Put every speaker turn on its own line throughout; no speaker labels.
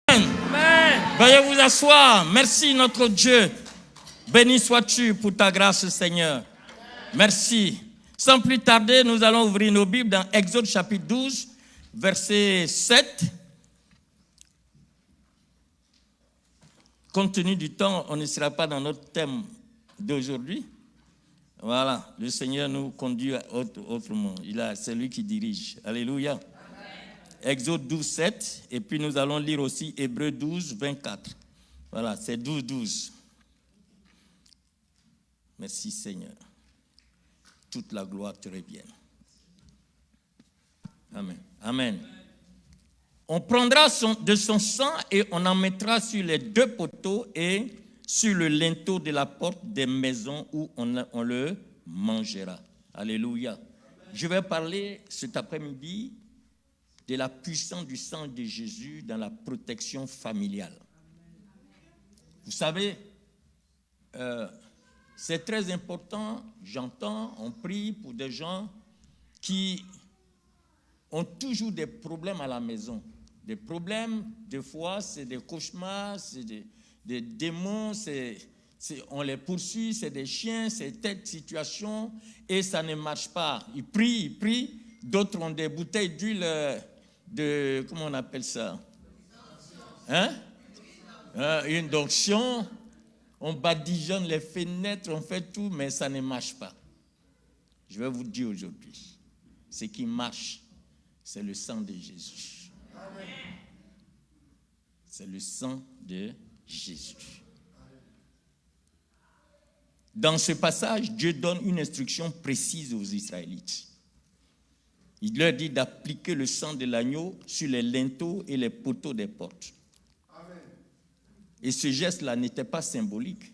Amen.
Veuillez vous asseoir. Merci notre Dieu. Béni sois-tu pour ta grâce, Seigneur. Merci. Sans plus tarder, nous allons ouvrir nos Bibles dans Exode chapitre 12, verset 7. Compte tenu du temps, on ne sera pas dans notre thème d'aujourd'hui. Voilà, le Seigneur nous conduit autrement. C'est lui qui dirige. Alléluia. Amen. Exode 12, 7. Et puis nous allons lire aussi Hébreux 12, 24. Voilà, c'est 12, 12. Merci Seigneur. Toute la gloire te revienne. Amen. Amen. On prendra de son sang et on en mettra sur les deux poteaux et sur le linteau de la porte des maisons où on le mangera. Alléluia. Je vais parler cet après-midi de la puissance du sang de Jésus dans la protection familiale. Vous savez, c'est très important, j'entends, on prie pour des gens qui ont toujours des problèmes à la maison. Des problèmes, des fois, c'est des cauchemars, c'est des démons, on les poursuit, c'est des chiens, c'est telle situation, et ça ne marche pas. Ils prient. D'autres ont des bouteilles d'huile comment on appelle ça? Une onction. On badigeonne les fenêtres, on fait tout, mais ça ne marche pas. Je vais vous dire aujourd'hui, ce qui marche, c'est le sang de Jésus. Amen. C'est le sang de Jésus. Dans ce passage, Dieu donne une instruction précise aux Israélites. Il leur dit d'appliquer le sang de l'agneau sur les linteaux et les poteaux des portes. Amen. Et ce geste-là n'était pas symbolique.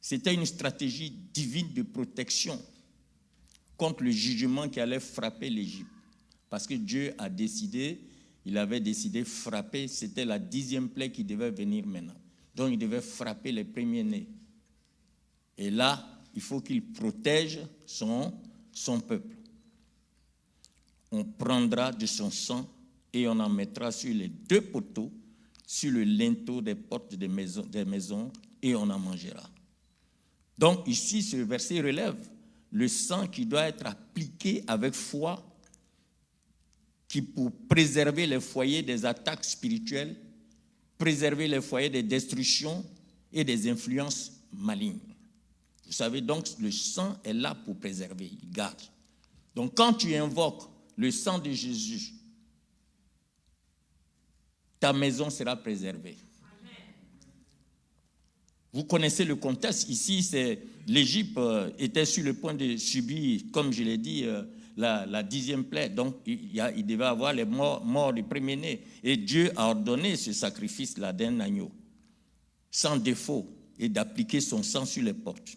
C'était une stratégie divine de protection contre le jugement qui allait frapper l'Égypte. Parce que Dieu a décidé, il avait décidé de frapper, c'était la 10e plaie qui devait venir maintenant. Donc il devait frapper les premiers-nés. Et là, il faut qu'il protège son peuple. On prendra de son sang et on en mettra sur les deux poteaux, sur le linteau des portes des maisons et on en mangera. Donc ici, ce verset relève le sang qui doit être appliqué avec foi, qui pour préserver les foyers des attaques spirituelles, préserver les foyers des destructions et des influences malignes. Vous savez, donc, le sang est là pour préserver, il garde. Donc, quand tu invoques le sang de Jésus, ta maison sera préservée. Vous connaissez le contexte. Ici, l'Égypte était sur le point de subir, comme je l'ai dit, la 10e plaie. Donc, il devait avoir les morts du premier-né. Et Dieu a ordonné ce sacrifice-là d'un agneau, sans défaut, et d'appliquer son sang sur les portes.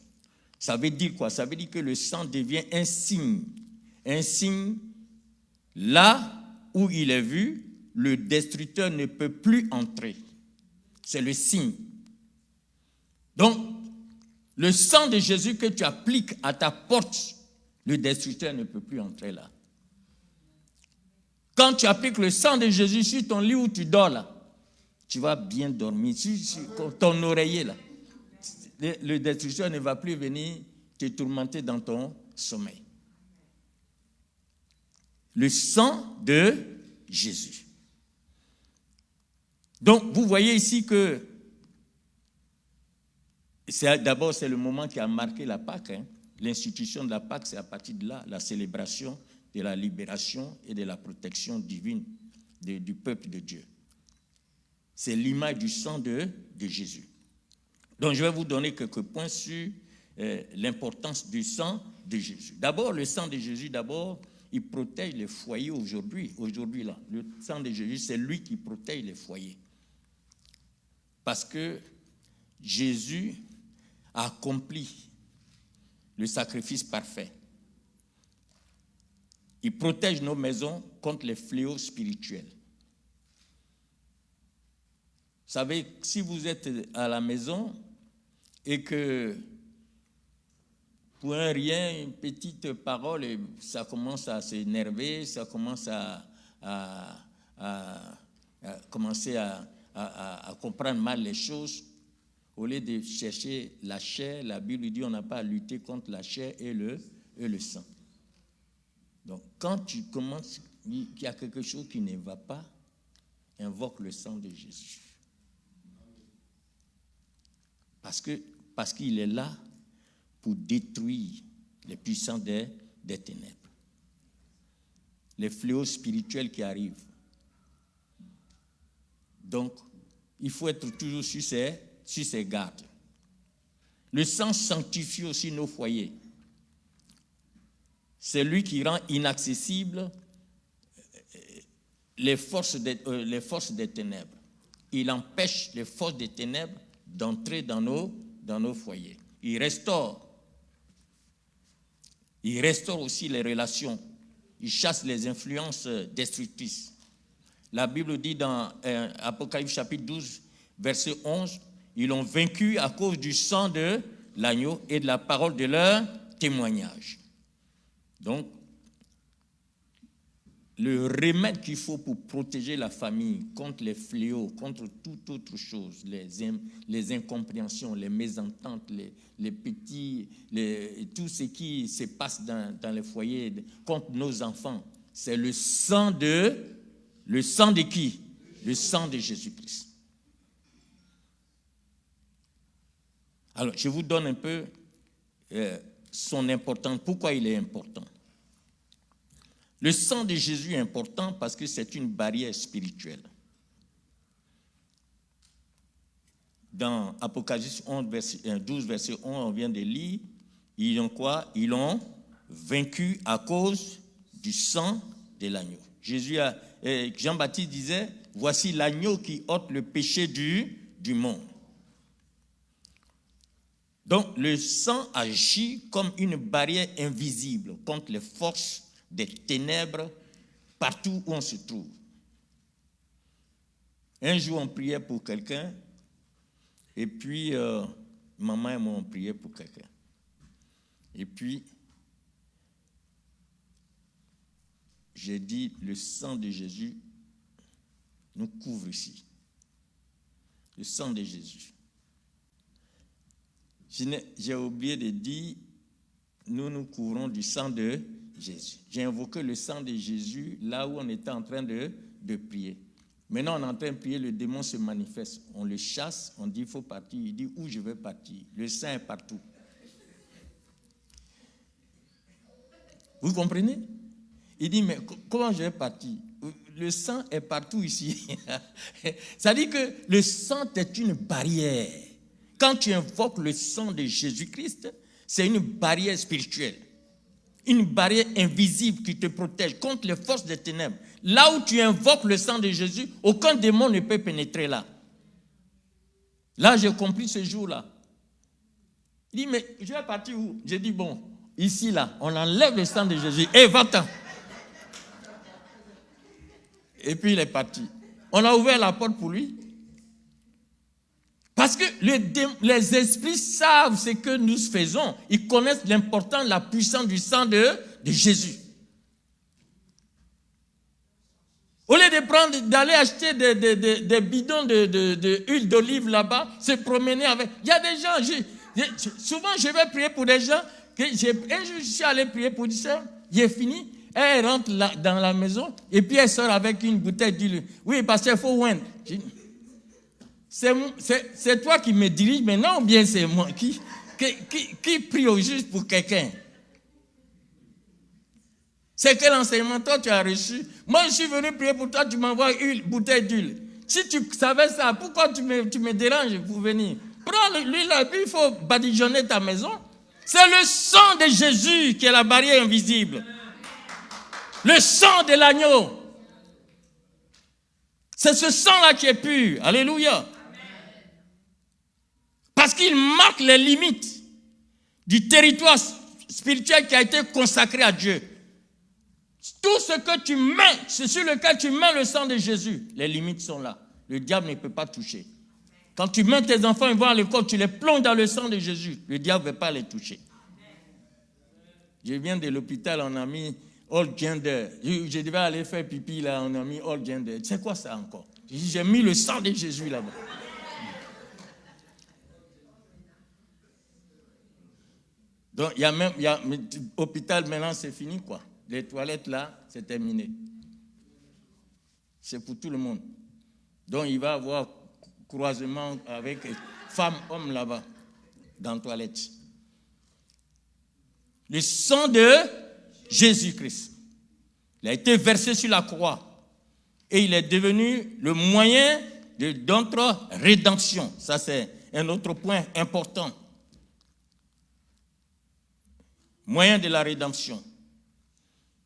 Ça veut dire quoi? Ça veut dire que le sang devient un signe. Un signe, là où il est vu, le destructeur ne peut plus entrer. C'est le signe. Donc, le sang de Jésus que tu appliques à ta porte, le destructeur ne peut plus entrer là. Quand tu appliques le sang de Jésus sur ton lit où tu dors là, tu vas bien dormir. Sur ton oreiller là, le destructeur ne va plus venir te tourmenter dans ton sommeil. Le sang de Jésus. Donc, vous voyez ici que d'abord, c'est le moment qui a marqué la Pâque. L'institution de la Pâque, c'est à partir de là, la célébration de la libération et de la protection divine du peuple de Dieu. C'est l'image du sang de Jésus. Donc, je vais vous donner quelques points sur l'importance du sang de Jésus. D'abord, le sang de Jésus, il protège les foyers aujourd'hui. Aujourd'hui, là, le sang de Jésus, c'est lui qui protège les foyers. Parce que Jésus a accompli le sacrifice parfait. Il protège nos maisons contre les fléaux spirituels. Vous savez, si vous êtes à la maison et que pour un rien, une petite parole, ça commence à s'énerver, ça commence à commencé à comprendre mal les choses. Au lieu de chercher la chair, la Bible dit on n'a pas à lutter contre la chair et le sang. Donc, quand tu commences, il y a quelque chose qui ne va pas, invoque le sang de Jésus. Parce qu'il est là pour détruire les puissants des ténèbres. Les fléaux spirituels qui arrivent. Donc, il faut être toujours sur ses gardes. Le sang sanctifie aussi nos foyers. C'est lui qui rend inaccessibles les forces des ténèbres. Il empêche les forces des ténèbres d'entrer dans nos foyers. Il restaure aussi les relations. Il chasse les influences destructrices. La Bible dit dans Apocalypse chapitre 12, verset 11, ils l'ont vaincu à cause du sang de l'agneau et de la parole de leur témoignage. Donc, le remède qu'il faut pour protéger la famille contre les fléaux, contre toute autre chose, les incompréhensions, les mésententes, les petits, tout ce qui se passe dans les foyers, contre nos enfants, c'est le sang de qui? Le sang de Jésus-Christ. Alors, je vous donne un peu son importance. Pourquoi il est important? Le sang de Jésus est important parce que c'est une barrière spirituelle. Dans Apocalypse 12, verset 11, on vient de lire, ils ont quoi? Ils l'ont vaincu à cause du sang de l'agneau. Jean-Baptiste disait, voici l'agneau qui ôte le péché du monde. Donc, le sang agit comme une barrière invisible contre les forces des ténèbres partout où on se trouve. Un jour, on priait pour quelqu'un, et puis maman et moi, on priait pour quelqu'un. Et puis, j'ai dit, le sang de Jésus nous couvre ici. Le sang de Jésus. J'ai oublié de dire, nous couvrons du sang de Jésus. J'ai invoqué le sang de Jésus là où on était en train de prier. Maintenant, on est en train de prier, le démon se manifeste. On le chasse, on dit, il faut partir. Il dit, où je veux partir? Le sang est partout. Vous comprenez? Il dit, mais comment je vais partir? Le sang est partout ici. Ça dit que le sang est une barrière. Quand tu invoques le sang de Jésus-Christ, c'est une barrière spirituelle. Une barrière invisible qui te protège contre les forces des ténèbres. Là où tu invoques le sang de Jésus, aucun démon ne peut pénétrer là. Là, j'ai compris ce jour-là. Il dit, mais je vais partir où? J'ai dit, bon, ici, là, on enlève le sang de Jésus. Et va-t'en. Et puis, il est parti. On a ouvert la porte pour lui. Parce que les esprits savent ce que nous faisons. Ils connaissent l'importance, la puissance du sang de Jésus. Au lieu d'aller acheter des bidons d'huile d'olive là-bas, se promener avec... Il y a des gens, souvent je vais prier pour des gens, un jour je suis allé prier pour des sœurs, j'ai fini, elle rentre dans la maison, et puis elle sort avec une bouteille d'huile. Oui, parce qu'il faut oindre. C'est toi qui me dirige maintenant ou bien c'est moi qui prie au juste pour quelqu'un? C'est quel enseignement toi tu as reçu? Moi je suis venu prier pour toi, tu m'envoies une bouteille d'huile. Si tu savais ça, pourquoi tu me déranges pour venir? Prends l'huile et puis il faut badigeonner ta maison. C'est le sang de Jésus qui est la barrière invisible. Le sang de l'agneau. C'est ce sang-là qui est pur. Alléluia. Parce qu'il marque les limites du territoire spirituel qui a été consacré à Dieu. Tout ce que tu mets, c'est sur lequel tu mets le sang de Jésus, les limites sont là. Le diable ne peut pas toucher. Quand tu mets tes enfants, ils vont à l'école, tu les plonges dans le sang de Jésus. Le diable ne veut pas les toucher. Je viens de l'hôpital, on a mis all gender. Je devais aller faire pipi là, on a mis all gender. C'est quoi ça encore? J'ai mis le sang de Jésus là-bas. Donc, hôpital maintenant, c'est fini, quoi. Les toilettes là, c'est terminé. C'est pour tout le monde. Donc, il va y avoir croisement avec femmes, hommes là-bas, dans les toilettes. Le sang de Jésus-Christ, il a été versé sur la croix et il est devenu le moyen de notre rédemption. Ça, c'est un autre point important. Moyen de la rédemption.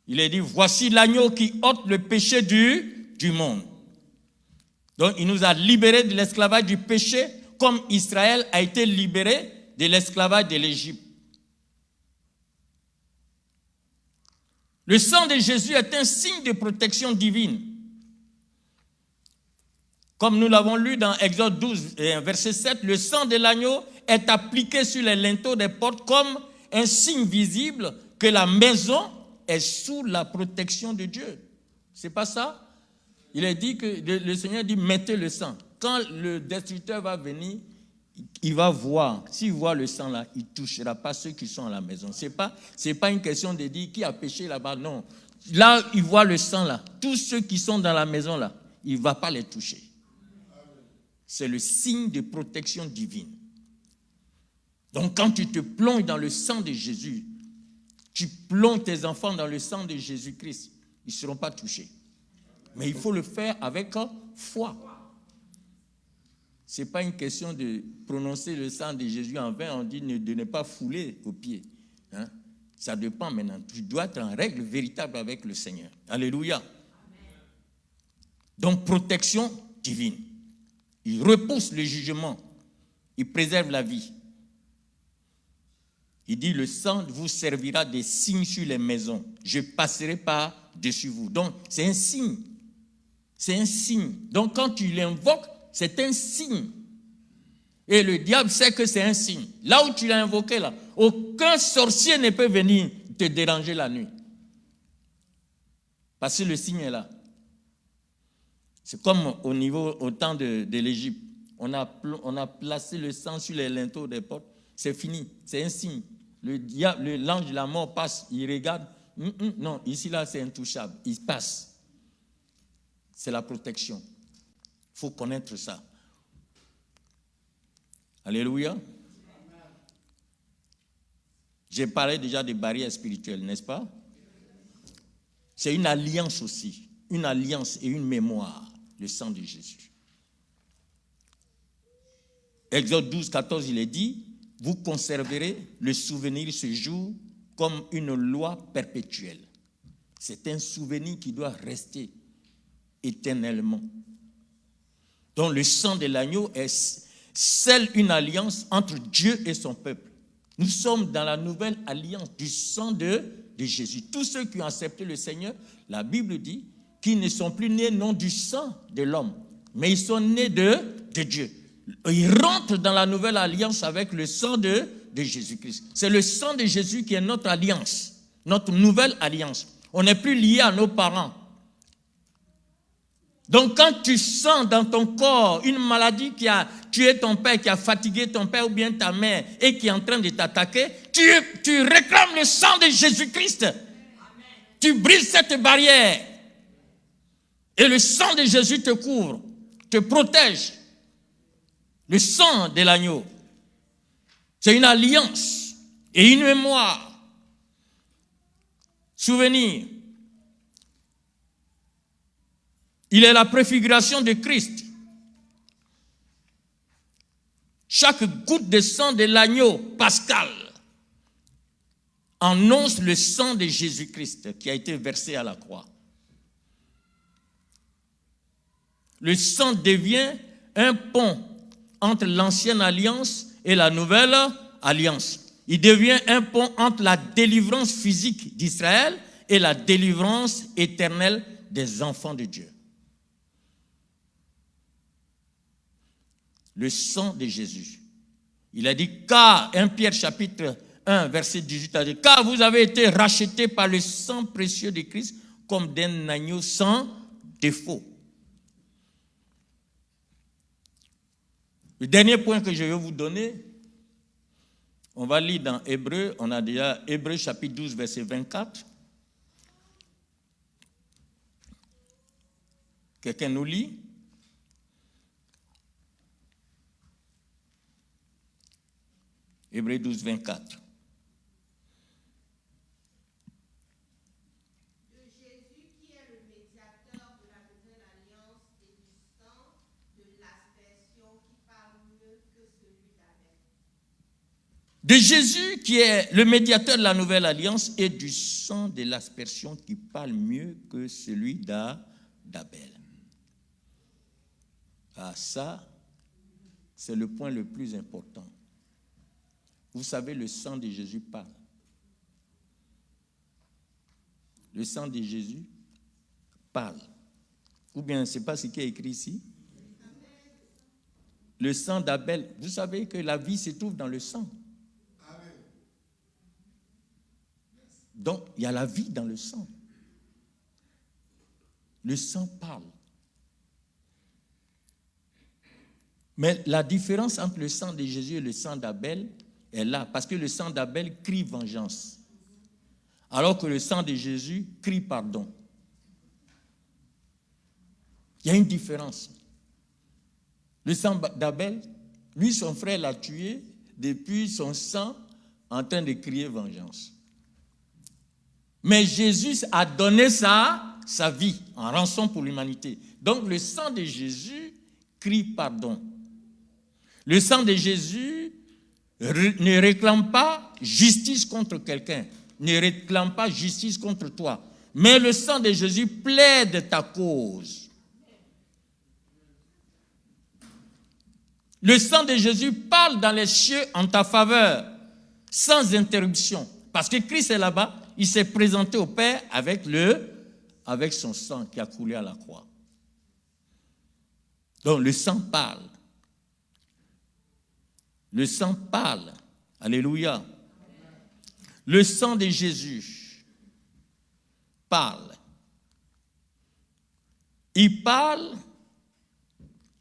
Il est dit, voici l'agneau qui ôte le péché du monde. Donc, il nous a libérés de l'esclavage du péché, comme Israël a été libéré de l'esclavage de l'Égypte. Le sang de Jésus est un signe de protection divine. Comme nous l'avons lu dans Exode 12, verset 7, le sang de l'agneau est appliqué sur les linteaux des portes comme un signe visible que la maison est sous la protection de Dieu. C'est pas ça? Il est dit que le Seigneur dit mettez le sang. Quand le destructeur va venir, il va voir. S'il voit le sang là, il ne touchera pas ceux qui sont à la maison. C'est pas une question de dire qui a péché là-bas. Non. Là, il voit le sang là. Tous ceux qui sont dans la maison là, il ne va pas les toucher. C'est le signe de protection divine. Donc quand tu te plonges dans le sang de Jésus, tu plonges tes enfants dans le sang de Jésus-Christ, ils ne seront pas touchés. Mais il faut le faire avec foi. Ce n'est pas une question de prononcer le sang de Jésus en vain, on dit de ne pas fouler aux pieds. Hein? Ça dépend maintenant. Tu dois être en règle véritable avec le Seigneur. Alléluia. Donc protection divine. Il repousse le jugement. Il préserve la vie. Il dit, le sang vous servira des signes sur les maisons. Je passerai par-dessus vous. Donc, c'est un signe. C'est un signe. Donc, quand tu l'invoques, c'est un signe. Et le diable sait que c'est un signe. Là où tu l'as invoqué, là, aucun sorcier ne peut venir te déranger la nuit. Parce que le signe est là. C'est comme au temps de l'Égypte. On a placé le sang sur les linteaux des portes. C'est fini. C'est un signe. L'ange de la mort passe, il regarde. Non, ici, là, c'est intouchable. Il passe. C'est la protection. Il faut connaître ça. Alléluia. J'ai parlé déjà des barrières spirituelles, n'est-ce pas? C'est une alliance aussi. Une alliance et une mémoire, le sang de Jésus. Exode 12, 14, il est dit, vous conserverez le souvenir ce jour comme une loi perpétuelle. C'est un souvenir qui doit rester éternellement. Donc le sang de l'agneau scelle une alliance entre Dieu et son peuple. Nous sommes dans la nouvelle alliance du sang de Jésus. Tous ceux qui ont accepté le Seigneur, la Bible dit qu'ils ne sont plus nés non du sang de l'homme, mais ils sont nés de Dieu. Ils rentrent dans la nouvelle alliance avec le sang de Jésus-Christ. C'est le sang de Jésus qui est notre alliance, notre nouvelle alliance. On n'est plus lié à nos parents. Donc quand tu sens dans ton corps une maladie qui a tué ton père, qui a fatigué ton père ou bien ta mère et qui est en train de t'attaquer, tu réclames le sang de Jésus-Christ. Amen. Tu brises cette barrière. Et le sang de Jésus te couvre, te protège. Le sang de l'agneau, c'est une alliance et une mémoire. Souvenir. Il est la préfiguration de Christ. Chaque goutte de sang de l'agneau pascal annonce le sang de Jésus-Christ qui a été versé à la croix. Le sang devient un pont entre l'ancienne alliance et la nouvelle alliance. Il devient un pont entre la délivrance physique d'Israël et la délivrance éternelle des enfants de Dieu. Le sang de Jésus. Il a dit, car, 1 Pierre chapitre 1, verset 18, a dit, car vous avez été rachetés par le sang précieux de Christ comme d'un agneau sans défaut. Le dernier point que je vais vous donner, on va lire dans Hébreu, on a déjà Hébreu chapitre 12, verset 24. Quelqu'un nous lit? Hébreu 12, 24. De Jésus qui est le médiateur de la nouvelle alliance et du sang de l'aspersion qui parle mieux que celui d'Abel. Ah, ça, c'est le point le plus important. Vous savez, le sang de Jésus parle. Le sang de Jésus parle. Ou bien, ce n'est pas ce qui est écrit ici. Le sang d'Abel, vous savez que la vie se trouve dans le sang. Donc, il y a la vie dans le sang. Le sang parle. Mais la différence entre le sang de Jésus et le sang d'Abel est là, parce que le sang d'Abel crie vengeance, alors que le sang de Jésus crie pardon. Il y a une différence. Le sang d'Abel, lui, son frère l'a tué, depuis son sang en train de crier vengeance. Mais Jésus a donné sa vie en rançon pour l'humanité. Donc le sang de Jésus crie pardon. Le sang de Jésus ne réclame pas justice contre quelqu'un, ne réclame pas justice contre toi. Mais le sang de Jésus plaide ta cause. Le sang de Jésus parle dans les cieux en ta faveur, sans interruption. Parce que Christ est là-bas, il s'est présenté au Père avec son sang qui a coulé à la croix. Donc le sang parle. Le sang parle. Alléluia. Le sang de Jésus parle. Il parle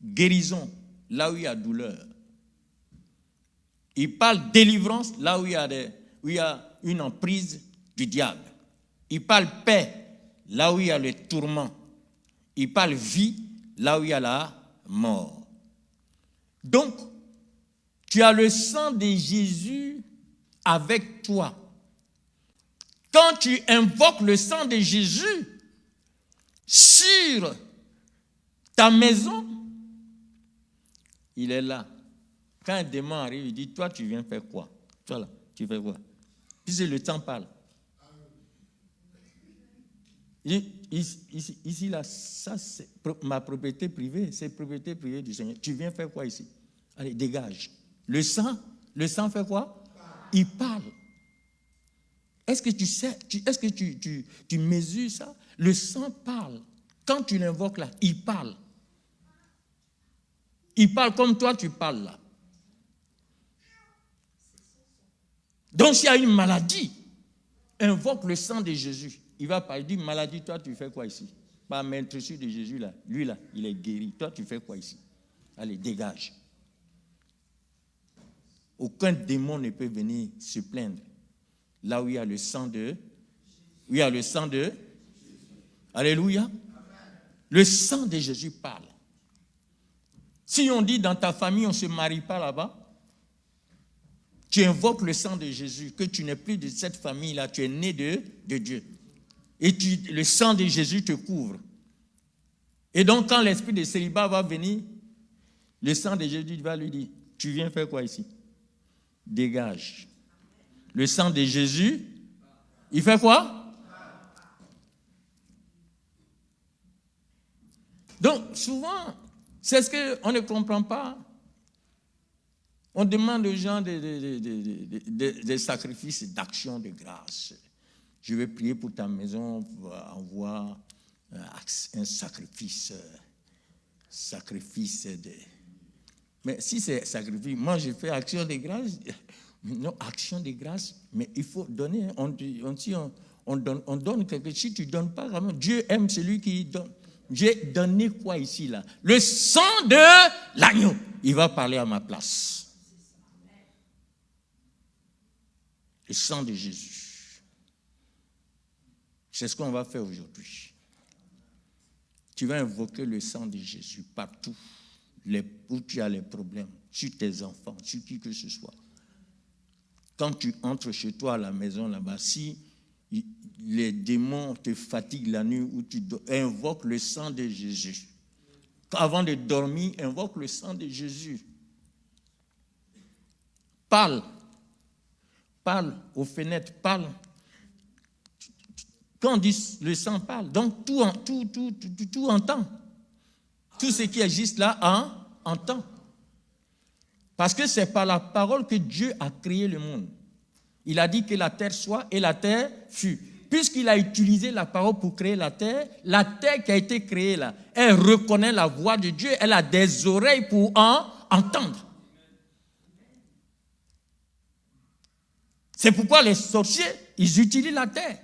guérison, là où il y a douleur. Il parle délivrance, là où il y a une emprise du diable. Il parle paix, là où il y a le tourment. Il parle vie, là où il y a la mort. Donc, tu as le sang de Jésus avec toi. Quand tu invoques le sang de Jésus sur ta maison, il est là. Quand un démon arrive, il dit, toi, tu viens faire quoi? Toi, là, tu fais quoi? Puis le sang parle. Ici, là, ça, c'est ma propriété privée. C'est propriété privée du Seigneur. Tu viens faire quoi ici? Allez, dégage. Le sang fait quoi? Il parle. Est-ce que tu sais, est-ce que tu mesures ça? Le sang parle. Quand tu l'invoques là, il parle. Il parle comme toi, tu parles là. Donc, s'il y a une maladie, invoque le sang de Jésus. Il va parler, il dit, maladie, toi, tu fais quoi ici? Par l'intercession de Jésus là, lui là, il est guéri. Toi, tu fais quoi ici? Allez, dégage. Aucun démon ne peut venir se plaindre. Là où il y a le sang de... Où il y a le sang de... Alléluia. Le sang de Jésus parle. Si on dit dans ta famille, on ne se marie pas là-bas, tu invoques le sang de Jésus, que tu n'es plus de cette famille-là, tu es né de Dieu. Et le sang de Jésus te couvre. Et donc, quand l'esprit de célibat va venir, le sang de Jésus va lui dire, tu viens faire quoi ici? Dégage. Le sang de Jésus, il fait quoi? Donc, souvent, c'est ce qu'on ne comprend pas. On demande aux gens des sacrifices d'action de grâce. Je vais prier pour ta maison, envoie un sacrifice de... Mais si c'est sacrifice, moi je fais action de grâce. Non, action de grâce, mais il faut donner. On donne quelque chose. Si tu ne donnes pas, vraiment, Dieu aime celui qui donne. J'ai donné quoi ici, là? Le sang de l'agneau. Il va parler à ma place. Le sang de Jésus. C'est ce qu'on va faire aujourd'hui. Tu vas invoquer le sang de Jésus partout où tu as les problèmes, sur tes enfants, sur qui que ce soit. Quand tu entres chez toi à la maison là-bas, si les démons te fatiguent la nuit, où tu invoques le sang de Jésus. Avant de dormir, invoque le sang de Jésus. Parle aux fenêtres, parle. Quand on dit le sang parle, donc tout entend. Tout ce qui existe là entend. Parce que c'est par la parole que Dieu a créé le monde. Il a dit que la terre soit et la terre fut. Puisqu'il a utilisé la parole pour créer la terre qui a été créée là, elle reconnaît la voix de Dieu, elle a des oreilles pour entendre. C'est pourquoi les sorciers, ils utilisent la terre.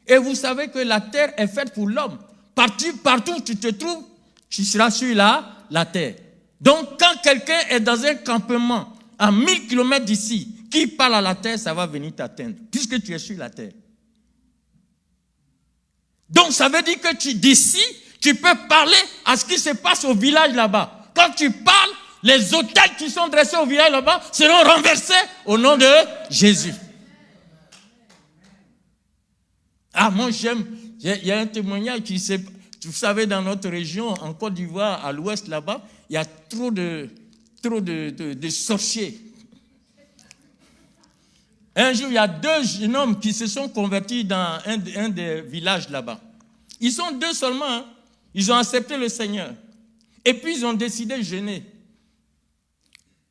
Et vous savez que la terre est faite pour l'homme. Partout où tu te trouves, tu seras sur la terre. Donc, quand quelqu'un est dans un campement à 1000 km d'ici, qui parle à la terre, ça va venir t'atteindre, puisque tu es sur la terre. Donc, ça veut dire que d'ici, tu peux parler à ce qui se passe au village là-bas. Quand tu parles, les autels qui sont dressés au village là-bas seront renversés au nom de Jésus. Ah, moi j'aime, il y a un témoignage qui s'est... Vous savez, dans notre région, en Côte d'Ivoire, à l'ouest là-bas, il y a trop de sorciers. Un jour, il y a 2 jeunes hommes qui se sont convertis dans un des villages là-bas. Ils sont 2 seulement. Hein. Ils ont accepté le Seigneur. Et puis, ils ont décidé de jeûner.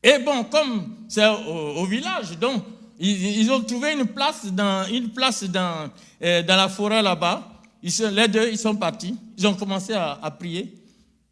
Et bon, comme c'est au village, donc, ils ont trouvé une place dans la forêt là-bas. Les 2, ils sont partis. Ils ont commencé à prier.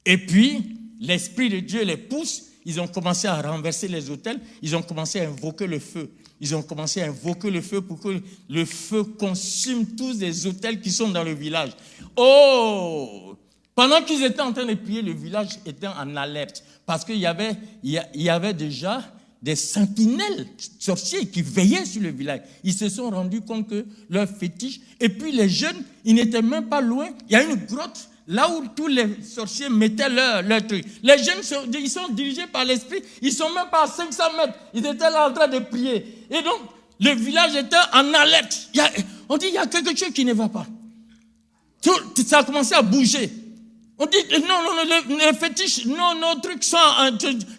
Et puis, l'Esprit de Dieu les pousse. Ils ont commencé à renverser les autels. Ils ont commencé à invoquer le feu. Ils ont commencé à invoquer le feu pour que le feu consume tous les autels qui sont dans le village. Oh! Pendant qu'ils étaient en train de prier, le village était en alerte. Parce qu'il y avait déjà des sentinelles sorciers qui veillaient sur le village. Ils se sont rendus compte que leur fétiche... Et puis les jeunes, ils n'étaient même pas loin. Il y a une grotte là où tous les sorciers mettaient leur truc. Les jeunes, ils sont dirigés par l'esprit. Ils ne sont même pas à 500 mètres. Ils étaient là en train de prier. Et donc, le village était en alerte. On dit, il y a quelque chose qui ne va pas. Ça a commencé à bouger. On dit, non, les fétiches, non, nos trucs sont...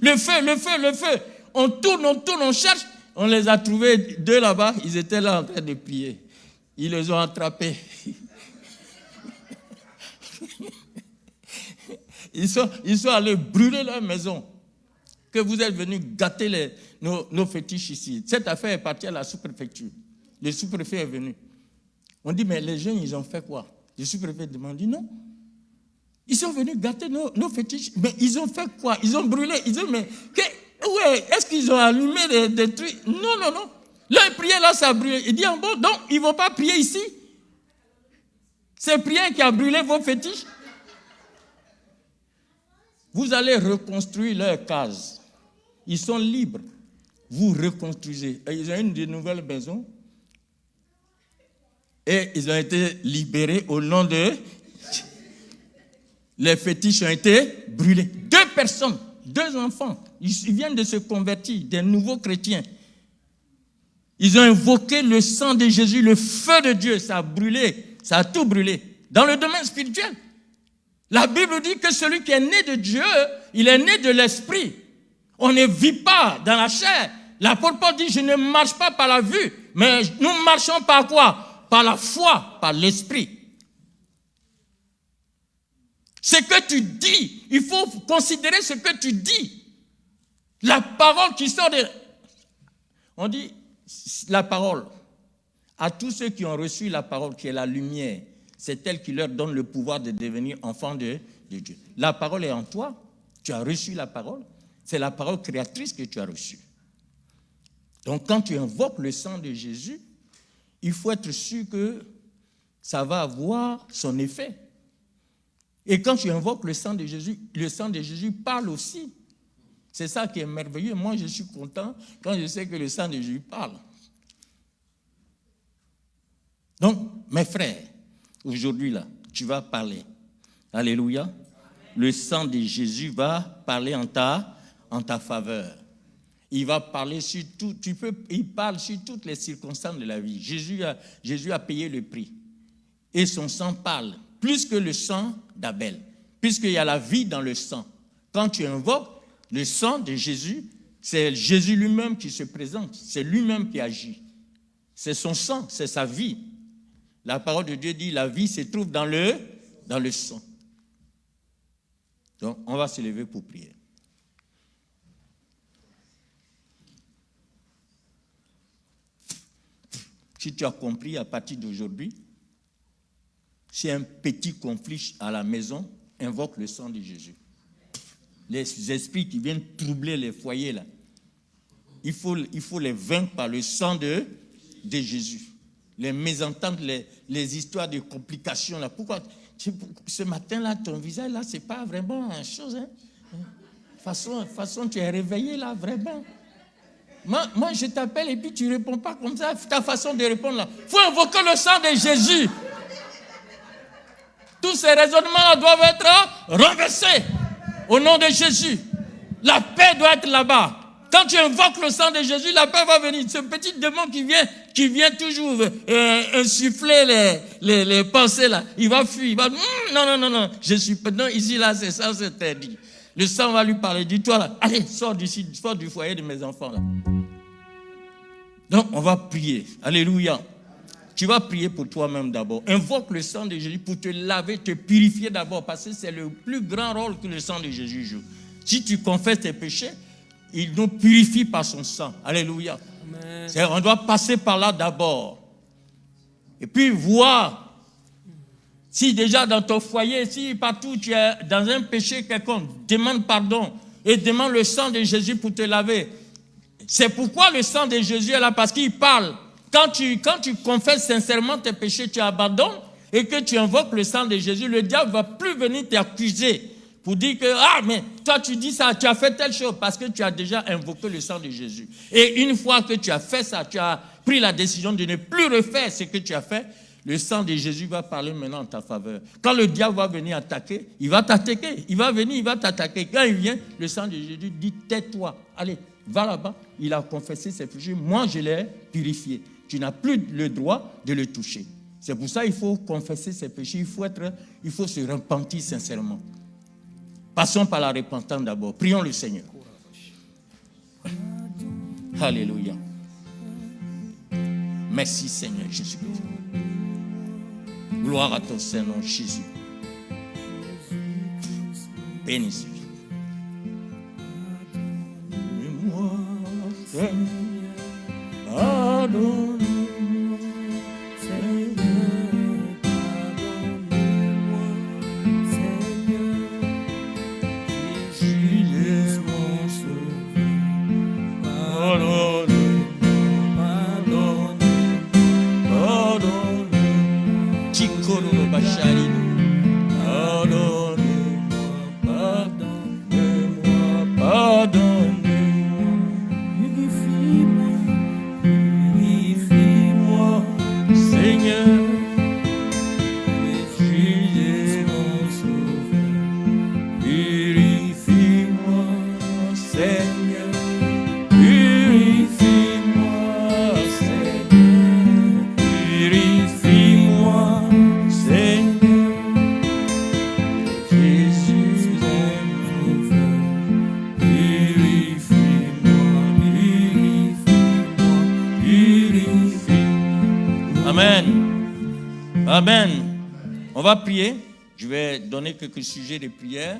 le feu. On tourne, on cherche. On les a trouvés 2 là-bas. Ils étaient là en train de prier. Ils les ont attrapés. Ils sont allés brûler leur maison. Que vous êtes venus gâter nos fétiches ici. Cette affaire est partie à la sous-préfecture. Le sous-préfet est venu. On dit, mais les jeunes, ils ont fait quoi? Le sous-préfet demande, dit non. Ils sont venus gâter nos fétiches. Mais ils ont fait quoi? Ils ont brûlé. Ils ont, mais est-ce qu'ils ont allumé des trucs? Non. Leur prière là, ça a brûlé. Il dit, bon, donc, ils ne vont pas prier ici. C'est prière qui a brûlé vos fétiches. Vous allez reconstruire leur case. Ils sont libres. Vous reconstruisez. Et ils ont une nouvelle maison. Et ils ont été libérés au nom de... Les fétiches ont été brûlés. 2 personnes, 2 enfants, ils viennent de se convertir, des nouveaux chrétiens. Ils ont invoqué le sang de Jésus, le feu de Dieu, ça a brûlé, ça a tout brûlé. Dans le domaine spirituel, la Bible dit que celui qui est né de Dieu, il est né de l'esprit. On ne vit pas dans la chair. L'apôtre Paul dit, je ne marche pas par la vue, mais nous marchons par quoi? Par la foi, par l'esprit. Ce que tu dis, il faut considérer ce que tu dis. La parole qui sort de... On dit, la parole, à tous ceux qui ont reçu la parole, qui est la lumière, c'est elle qui leur donne le pouvoir de devenir enfants de Dieu. La parole est en toi, tu as reçu la parole, c'est la parole créatrice que tu as reçue. Donc quand tu invoques le sang de Jésus, il faut être sûr que ça va avoir son effet. Et quand tu invoques le sang de Jésus parle aussi. C'est ça qui est merveilleux. Moi, je suis content quand je sais que le sang de Jésus parle. Donc, mes frères, aujourd'hui, là, tu vas parler. Alléluia. Le sang de Jésus va parler en ta faveur. Il va parler sur tout, il parle sur toutes les circonstances de la vie. Jésus a payé le prix. Et son sang parle, plus que le sang d'Abel, puisqu'il y a la vie dans le sang. Quand tu invoques le sang de Jésus, c'est Jésus lui-même qui se présente, c'est lui-même qui agit. C'est son sang, c'est sa vie. La parole de Dieu dit, la vie se trouve dans le sang. Donc, on va se lever pour prier. Si tu as compris à partir d'aujourd'hui, si un petit conflit à la maison, invoque le sang de Jésus. Les esprits qui viennent troubler les foyers, là, il faut les vaincre par le sang de Jésus. Les mésententes, les histoires de complications, là. Pourquoi ce matin-là, ton visage, là, c'est pas vraiment une chose, hein? Façon, tu es réveillé, là, vraiment. Moi, je t'appelle et puis tu ne réponds pas comme ça. Ta façon de répondre, là. Il faut invoquer le sang de Jésus. Tous ces raisonnements doivent être renversés au nom de Jésus. La paix doit être là-bas. Quand tu invoques le sang de Jésus, la paix va venir. Ce petit démon qui vient toujours insuffler les pensées là, il va fuir. Il va non. Je suis non, ici là, c'est ça, c'est interdit. Le sang va lui parler. Dis-toi là, allez, sors d'ici, sors du foyer de mes enfants là. Donc on va prier. Alléluia. Tu vas prier pour toi-même d'abord. Invoque le sang de Jésus pour te laver, te purifier d'abord, parce que c'est le plus grand rôle que le sang de Jésus joue. Si tu confesses tes péchés, il nous purifie par son sang. Alléluia. On doit passer par là d'abord. Et puis voir si déjà dans ton foyer, si partout tu es dans un péché quelconque, demande pardon et demande le sang de Jésus pour te laver. C'est pourquoi le sang de Jésus est là, parce qu'il parle. Quand tu confesses sincèrement tes péchés, tu abandonnes et que tu invoques le sang de Jésus, le diable ne va plus venir t'accuser pour dire que, mais toi tu dis ça, tu as fait telle chose, parce que tu as déjà invoqué le sang de Jésus. Et une fois que tu as fait ça, tu as pris la décision de ne plus refaire ce que tu as fait, le sang de Jésus va parler maintenant en ta faveur. Quand le diable va venir attaquer, il va t'attaquer. Il va venir, il va t'attaquer. Quand il vient, le sang de Jésus dit, tais-toi, allez, va là-bas. Il a confessé ses péchés, moi je l'ai purifié. Tu n'as plus le droit de le toucher. C'est pour ça qu'il faut confesser ses péchés, il faut se repentir sincèrement. Passons par la repentance d'abord. Prions le Seigneur. Alléluia. Merci Seigneur Jésus-Christ. Gloire à ton Saint-Nom Jésus. Béni. Moi, Seigneur, pardonne. Amen. On va prier. Je vais donner quelques sujets de prière.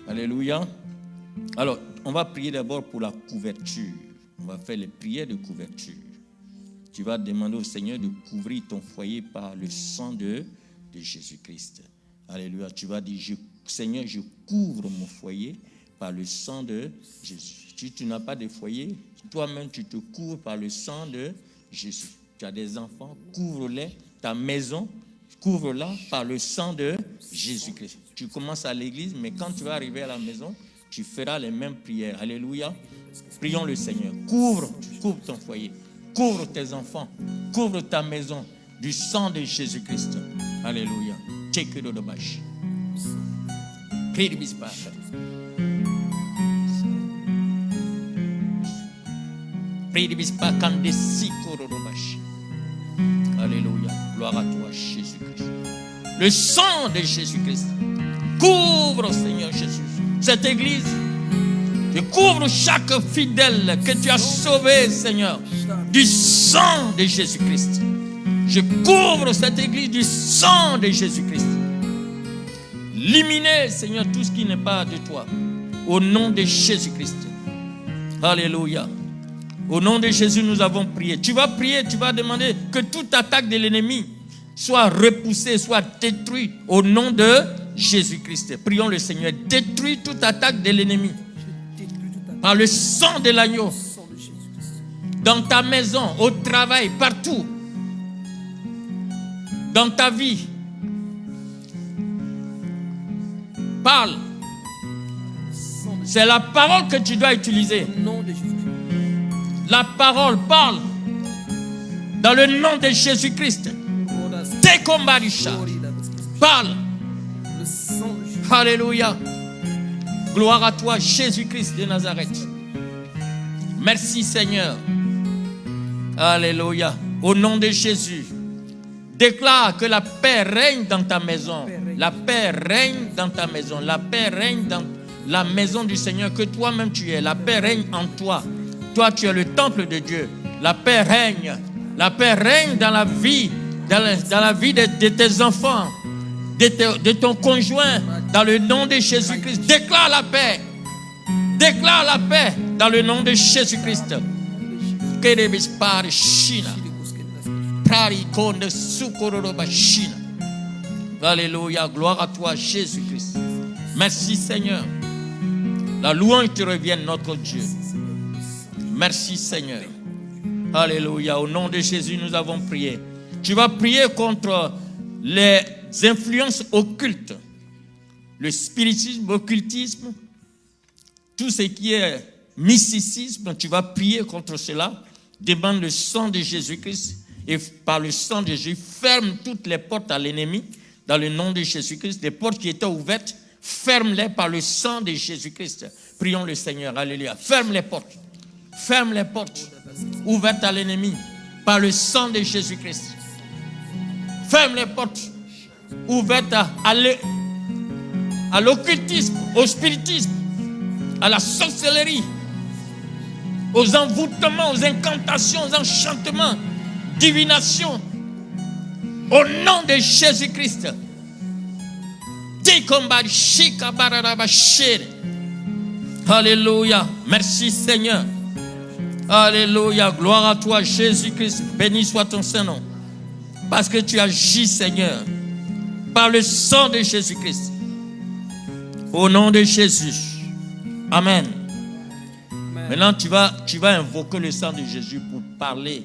Alléluia. Alors, on va prier d'abord pour la couverture. On va faire les prières de couverture. Tu vas demander au Seigneur de couvrir ton foyer par le sang de Jésus-Christ. Alléluia. Tu vas dire, Seigneur, je couvre mon foyer par le sang de Jésus. Si tu n'as pas de foyer, toi-même, tu te couvres par le sang de Jésus. Tu as des enfants, couvre-les. Ta maison, couvre-la par le sang de Jésus-Christ. Tu commences à l'église, mais quand tu vas arriver à la maison, tu feras les mêmes prières. Alléluia. Prions le Seigneur. Couvre ton foyer. Couvre tes enfants. Couvre ta maison du sang de Jésus-Christ. Alléluia. Check it out of bash. Prie de bispa. Prie de bispa quand des sikorobash. Alléluia. Gloire à toi, Jésus-Christ. Le sang de Jésus-Christ couvre, Seigneur Jésus, cette église. Je couvre chaque fidèle que tu as sauvé, Seigneur, du sang de Jésus-Christ. Je couvre cette église du sang de Jésus-Christ. Éliminer, Seigneur, tout ce qui n'est pas de toi. Au nom de Jésus-Christ. Alléluia. Au nom de Jésus, nous avons prié. Tu vas prier, tu vas demander que toute attaque de l'ennemi soit repoussée, soit détruite au nom de Jésus-Christ. Prions le Seigneur. Détruis toute attaque de l'ennemi par le sang de l'agneau. Dans ta maison, au travail, partout. Dans ta vie. Parle. C'est la parole que tu dois utiliser. La parole, parle. Dans le nom de Jésus-Christ. Parle. Alléluia. Gloire à toi, Jésus-Christ de Nazareth. Merci, Seigneur. Alléluia. Au nom de Jésus. Déclare que la paix règne dans ta maison. La paix règne dans ta maison. La paix règne dans la maison du Seigneur que toi-même tu es. La paix règne en toi. Toi, tu es le temple de Dieu. La paix règne. La paix règne dans la vie, dans la vie de tes enfants, de ton conjoint, dans le nom de Jésus-Christ. Déclare la paix. Déclare la paix dans le nom de Jésus-Christ. Alléluia, gloire à toi, Jésus-Christ. Merci, Seigneur. La louange te revienne, notre Dieu. Merci, Seigneur. Alléluia. Au nom de Jésus, nous avons prié. Tu vas prier contre les influences occultes, le spiritisme, l'occultisme, tout ce qui est mysticisme. Tu vas prier contre cela. Demande le sang de Jésus-Christ et par le sang de Jésus, ferme toutes les portes à l'ennemi dans le nom de Jésus-Christ. Les portes qui étaient ouvertes, ferme-les par le sang de Jésus-Christ. Prions le Seigneur. Alléluia. Ferme les portes. Ferme les portes ouvertes à l'ennemi par le sang de Jésus-Christ. Ferme les portes ouvertes à l'occultisme, au spiritisme, à la sorcellerie, aux envoûtements, aux incantations, aux enchantements, divinations. Au nom de Jésus-Christ. Alléluia. Merci, Seigneur. Alléluia, gloire à toi, Jésus-Christ. Béni soit ton Saint-Nom. Parce que tu agis, Seigneur, par le sang de Jésus-Christ. Au nom de Jésus. Amen. Maintenant, tu vas invoquer le sang de Jésus pour parler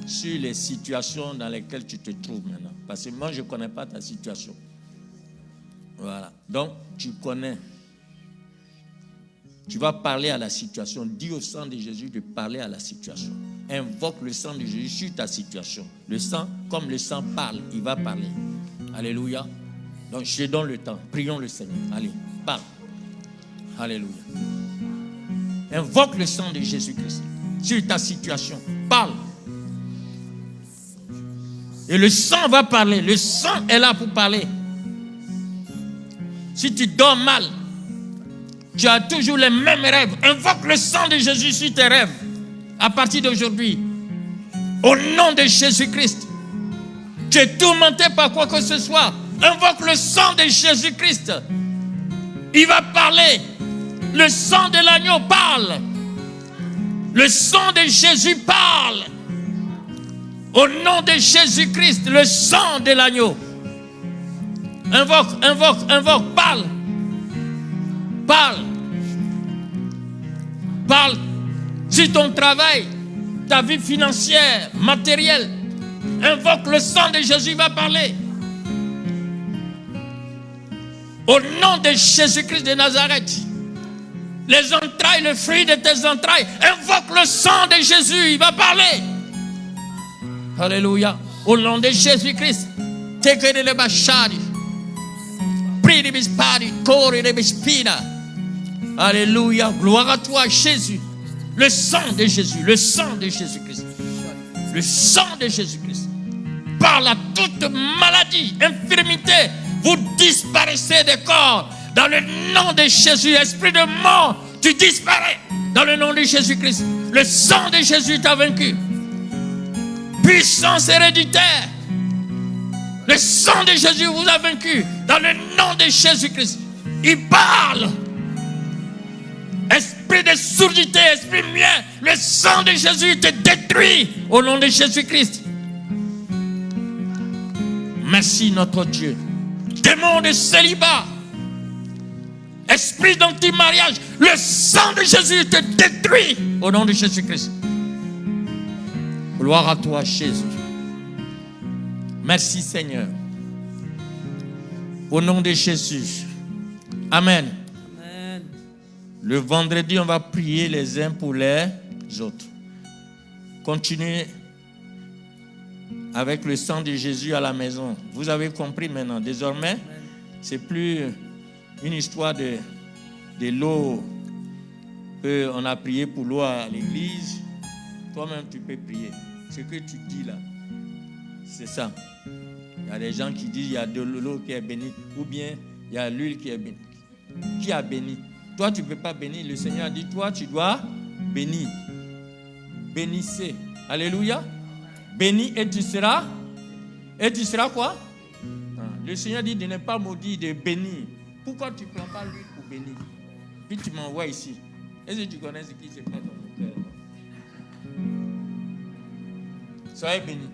sur les situations dans lesquelles tu te trouves maintenant. Parce que moi, je ne connais pas ta situation. Voilà. Donc, tu connais. Tu vas parler à la situation. Dis au sang de Jésus de parler à la situation. Invoque le sang de Jésus sur ta situation. Le sang, comme le sang parle, il va parler. Alléluia. Donc, je donne le temps. Prions le Seigneur. Allez, parle. Alléluia. Invoque le sang de Jésus-Christ sur ta situation. Parle. Et le sang va parler. Le sang est là pour parler. Si tu dors mal, tu as toujours les mêmes rêves. Invoque le sang de Jésus sur tes rêves. À partir d'aujourd'hui, au nom de Jésus-Christ, tu es tourmenté par quoi que ce soit. Invoque le sang de Jésus-Christ. Il va parler. Le sang de l'agneau parle. Le sang de Jésus parle. Au nom de Jésus-Christ, le sang de l'agneau. Invoque, parle. Parle sur ton travail, ta vie financière, matérielle. Invoque le sang de Jésus, va parler. Au nom de Jésus-Christ de Nazareth. Les entrailles, le fruit de tes entrailles. Invoque le sang de Jésus. Il va parler. Alléluia. Au nom de Jésus-Christ. Tekere le bachari. Prie de bispari. Kore de bispina. Alléluia. Gloire à toi, Jésus. Le sang de Jésus. Le sang de Jésus-Christ. Le sang de Jésus-Christ. Par la toute maladie, infirmité, vous disparaissez des corps. Dans le nom de Jésus, esprit de mort, tu disparais. Dans le nom de Jésus-Christ. Le sang de Jésus t'a vaincu. Puissance héréditaire. Le sang de Jésus vous a vaincu. Dans le nom de Jésus-Christ. Il parle. Esprit de surdité, esprit muet. Le sang de Jésus te détruit. Au nom de Jésus-Christ. Merci notre Dieu. Démon de célibat. Esprit d'anti-mariage. Le sang de Jésus te détruit. Au nom de Jésus-Christ. Gloire à toi, Jésus. Merci, Seigneur. Au nom de Jésus. Amen. Amen. Le vendredi, on va prier les uns pour les autres. Continuez avec le sang de Jésus à la maison. Vous avez compris maintenant. Désormais, c'est plus une histoire de l'eau qu'on a prié pour l'eau à l'église. Toi-même, tu peux prier. Ce que tu dis là, c'est ça. Il y a des gens qui disent il y a de l'eau qui est bénie, ou bien il y a l'huile qui est bénie. Qui a béni? Toi, tu ne peux pas bénir. Le Seigneur a dit, toi, tu dois bénir. Bénissez. Alléluia. Bénis et tu seras. Et tu seras quoi? Le Seigneur dit de ne pas maudire, de bénir. Pourquoi tu ne prends pas l'huile pour bénir? Puis tu m'envoies ici. Est-ce que tu connais ce qui se passe dans mon cœur? Soyez bénis.